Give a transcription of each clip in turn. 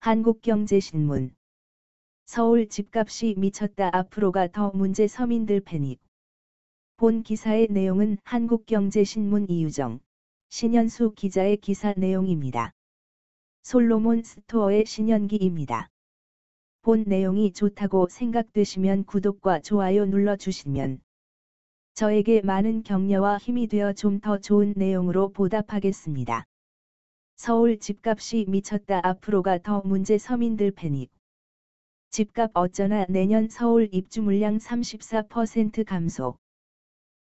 한국경제신문. 서울 집값이 미쳤다. 앞으로가 더 문제. 서민들 패닉. 본 기사의 내용은 한국경제신문 이유정, 신현수 기자의 기사 내용입니다. 솔로몬 스토어의 신현기입니다. 본 내용이 좋다고 생각되시면 구독과 좋아요 눌러주시면 저에게 많은 격려와 힘이 되어 좀 더 좋은 내용으로 보답하겠습니다. 서울 집값이 미쳤다. 앞으로가 더 문제. 서민들 패닉. 집값 어쩌나. 내년 서울 입주 물량 34% 감소.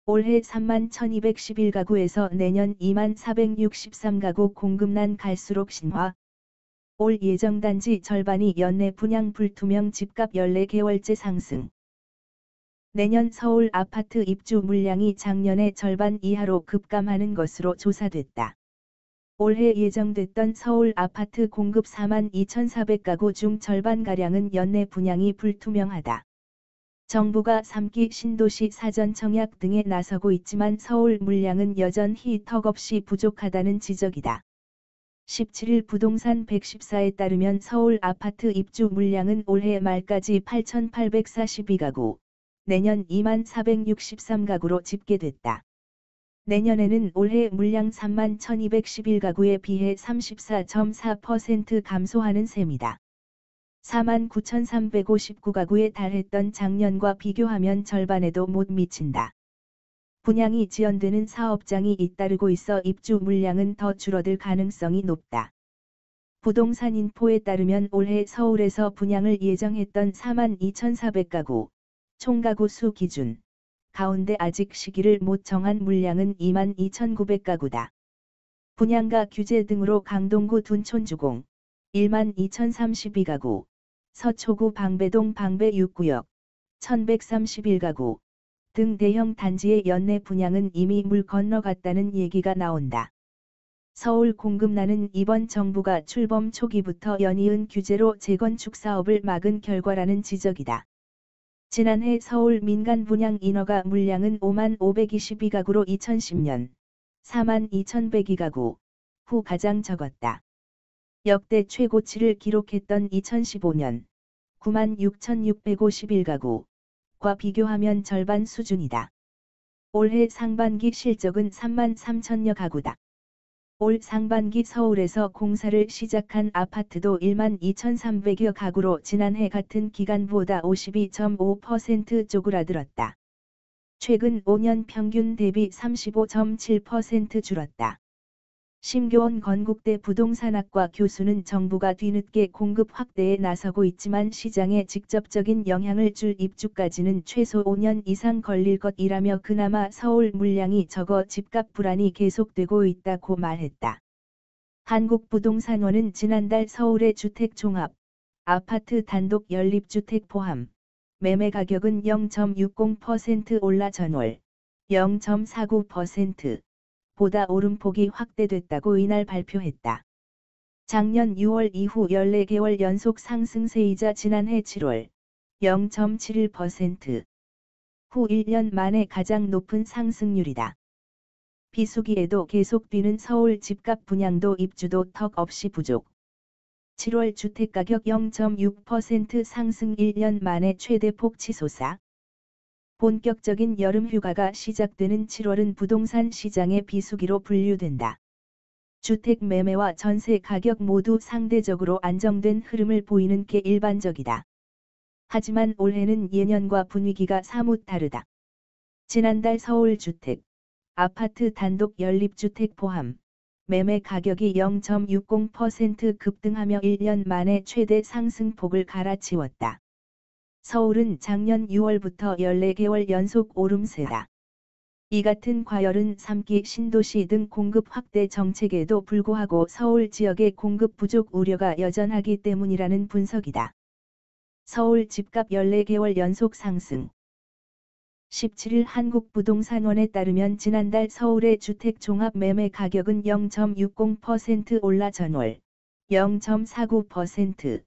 올해 31,211가구에서 내년 24,463가구 공급난 갈수록 신화. 올 예정 단지 절반이 연내 분양. 불투명 집값 14개월째 상승. 내년 서울 아파트 입주 물량이 작년의 절반 이하로 급감하는 것으로 조사됐다. 올해 예정됐던 서울 아파트 공급 42,400가구 중 절반가량은 연내 분양이 불투명하다. 정부가 3기 신도시 사전 청약 등에 나서고 있지만 서울 물량은 여전히 턱없이 부족하다는 지적이다. 17일 부동산 114에 따르면 서울 아파트 입주 물량은 올해 말까지 8,842가구, 내년 24,463가구로 집계됐다. 내년에는 올해 물량 31,211가구에 비해 34.4% 감소하는 셈이다. 49,359가구에 달했던 작년과 비교하면 절반에도 못 미친다. 분양이 지연되는 사업장이 잇따르고 있어 입주 물량은 더 줄어들 가능성이 높다. 부동산인포에 따르면 올해 서울에서 분양을 예정했던 42,400가구, 총가구 수 기준 가운데 아직 시기를 못 정한 물량은 22,900가구다. 분양가 규제 등으로 강동구 둔촌주공 12,032가구, 서초구 방배동 방배 6구역 1,131가구 등 대형 단지의 연내 분양은 이미 물 건너갔다는 얘기가 나온다. 서울 공급난은 이번 정부가 출범 초기부터 연이은 규제로 재건축 사업을 막은 결과라는 지적이다. 지난해 서울 민간 분양 인허가 물량은 55,522가구로 2010년 42,102가구 후 가장 적었다. 역대 최고치를 기록했던 2015년 96,651가구과 비교하면 절반 수준이다. 올해 상반기 실적은 33,000여 가구다. 올 상반기 서울에서 공사를 시작한 아파트도 12,300여 가구로 지난해 같은 기간보다 52.5% 쪼그라들었다. 최근 5년 평균 대비 35.7% 줄었다. 심교원 건국대 부동산학과 교수는 정부가 뒤늦게 공급 확대에 나서고 있지만 시장에 직접적인 영향을 줄 입주까지는 최소 5년 이상 걸릴 것이라며 그나마 서울 물량이 적어 집값 불안이 계속되고 있다고 말했다. 한국부동산원은 지난달 서울의 주택 종합, 아파트 단독 연립주택 포함, 매매 가격은 0.60% 올라 전월 0.49% 보다 오름폭이 확대됐다고 이날 발표했다. 작년 6월 이후 14개월 연속 상승세이자 지난해 7월 0.71% 후 1년 만에 가장 높은 상승률이다. 비수기에도 계속 뛰는 서울 집값 분양도 입주도 턱없이 부족. 7월 주택가격 0.6% 상승 1년 만에 최대폭 치솟아 본격적인 여름 휴가가 시작되는 7월은 부동산 시장의 비수기로 분류된다. 주택 매매와 전세 가격 모두 상대적으로 안정된 흐름을 보이는 게 일반적이다. 하지만 올해는 예년과 분위기가 사뭇 다르다. 지난달 서울 주택, 아파트 단독 연립주택 포함, 매매 가격이 0.60% 급등하며 1년 만에 최대 상승폭을 갈아치웠다. 서울은 작년 6월부터 14개월 연속 오름세다. 이 같은 과열은 3기 신도시 등 공급 확대 정책에도 불구하고 서울 지역의 공급 부족 우려가 여전하기 때문이라는 분석이다. 서울 집값 14개월 연속 상승. 17일 한국부동산원에 따르면 지난달 서울의 주택 종합 매매 가격은 0.60% 올라 전월 0.49%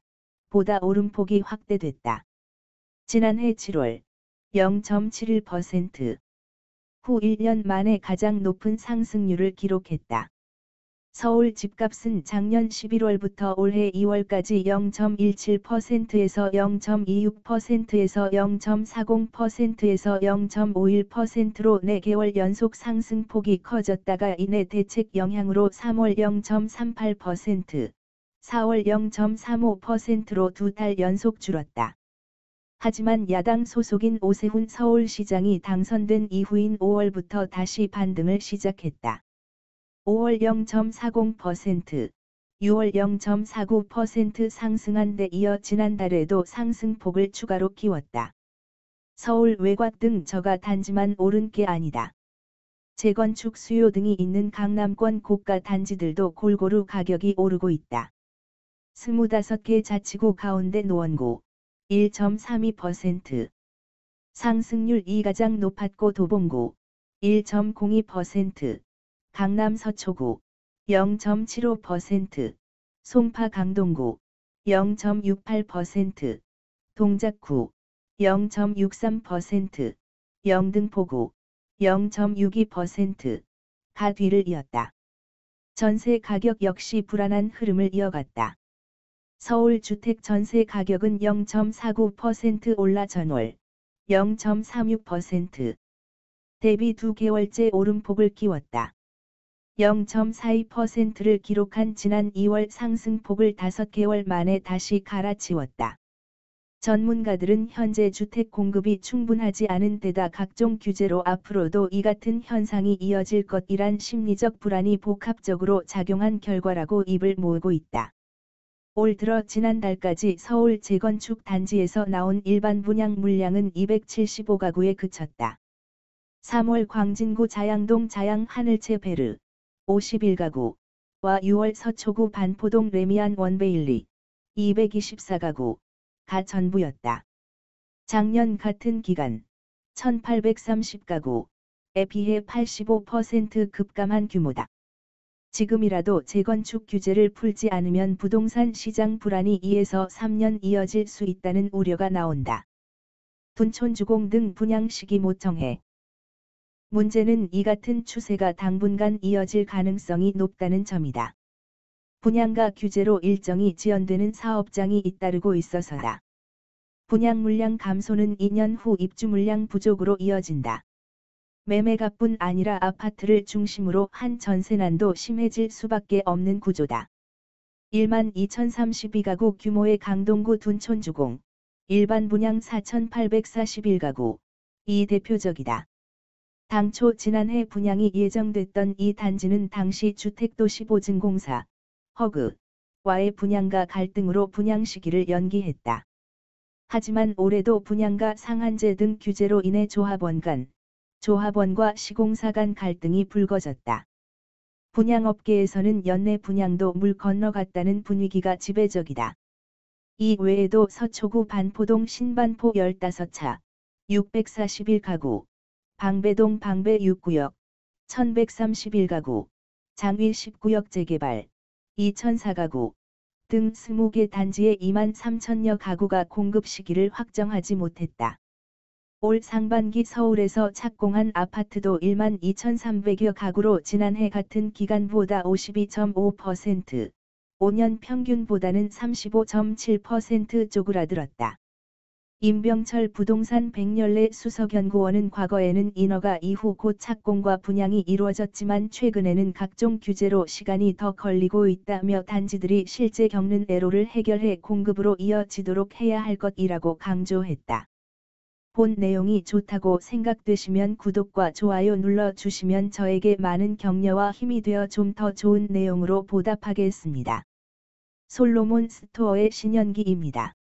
보다 오름폭이 확대됐다. 지난해 7월 0.71% 후 1년 만에 가장 높은 상승률을 기록했다. 서울 집값은 작년 11월부터 올해 2월까지 0.17%에서 0.26%에서 0.40%에서 0.51%로 4개월 연속 상승폭이 커졌다가 이내 대책 영향으로 3월 0.38%, 4월 0.35%로 2달 연속 줄었다. 하지만 야당 소속인 오세훈 서울시장이 당선된 이후인 5월부터 다시 반등을 시작했다. 5월 0.40%, 6월 0.49% 상승한 데 이어 지난달에도 상승폭을 추가로 키웠다. 서울 외곽 등 저가 단지만 오른 게 아니다. 재건축 수요 등이 있는 강남권 고가 단지들도 골고루 가격이 오르고 있다. 25개 자치구 가운데 노원구 1.32%, 상승률 2가장 높았고 도봉구 1.02%, 강남 서초구 0.75%, 송파 강동구 0.68%, 동작구 0.63%, 영등포구 0.62%가 뒤를 이었다. 전세 가격 역시 불안한 흐름을 이어갔다. 서울 주택 전세 가격은 0.49% 올라 전월 0.36% 대비 2개월째 오름폭을 키웠다. 0.42%를 기록한 지난 2월 상승폭을 5개월 만에 다시 갈아치웠다. 전문가들은 현재 주택 공급이 충분하지 않은 데다 각종 규제로 앞으로도 이 같은 현상이 이어질 것이란 심리적 불안이 복합적으로 작용한 결과라고 입을 모으고 있다. 올 들어 지난달까지 서울 재건축 단지에서 나온 일반 분양 물량은 275가구에 그쳤다. 3월 광진구 자양동 자양 하늘채 베르 51가구와 6월 서초구 반포동 레미안 원베일리 224가구가 전부였다. 작년 같은 기간 1830가구에 비해 85% 급감한 규모다. 지금이라도 재건축 규제를 풀지 않으면 부동산 시장 불안이 2에서 3년 이어질 수 있다는 우려가 나온다. 둔촌주공 등 분양 시기 못 정해. 문제는 이 같은 추세가 당분간 이어질 가능성이 높다는 점이다. 분양가 규제로 일정이 지연되는 사업장이 잇따르고 있어서다. 분양 물량 감소는 2년 후 입주 물량 부족으로 이어진다. 매매가뿐 아니라 아파트를 중심으로 한 전세난도 심해질 수밖에 없는 구조다. 12,032가구 규모의 강동구 둔촌주공, 일반 분양 4,841가구, 이 대표적이다. 당초 지난해 분양이 예정됐던 이 단지는 당시 주택도시보증공사, 허그와의 분양가 갈등으로 분양 시기를 연기했다. 하지만 올해도 분양가 상한제 등 규제로 인해 조합원과 시공사 간 갈등이 불거졌다. 분양업계에서는 연내 분양도 물 건너갔다는 분위기가 지배적이다. 이 외에도 서초구 반포동 신반포 15차, 641가구, 방배동 방배 6구역, 1131가구, 장위 10구역 재개발, 2004가구 등 20개 단지의 2만 3천여 가구가 공급 시기를 확정하지 못했다. 올 상반기 서울에서 착공한 아파트도 1만 2,300여 가구로 지난해 같은 기간보다 52.5%, 5년 평균보다는 35.7% 쪼그라들었다. 임병철 부동산 백렬레 수석연구원은 과거에는 인허가 이후 곧 착공과 분양이 이루어졌지만 최근에는 각종 규제로 시간이 더 걸리고 있다며 단지들이 실제 겪는 애로를 해결해 공급으로 이어지도록 해야 할 것이라고 강조했다. 본 내용이 좋다고 생각되시면 구독과 좋아요 눌러주시면 저에게 많은 격려와 힘이 되어 좀 더 좋은 내용으로 보답하겠습니다. 솔로몬 스토어의 신현기입니다.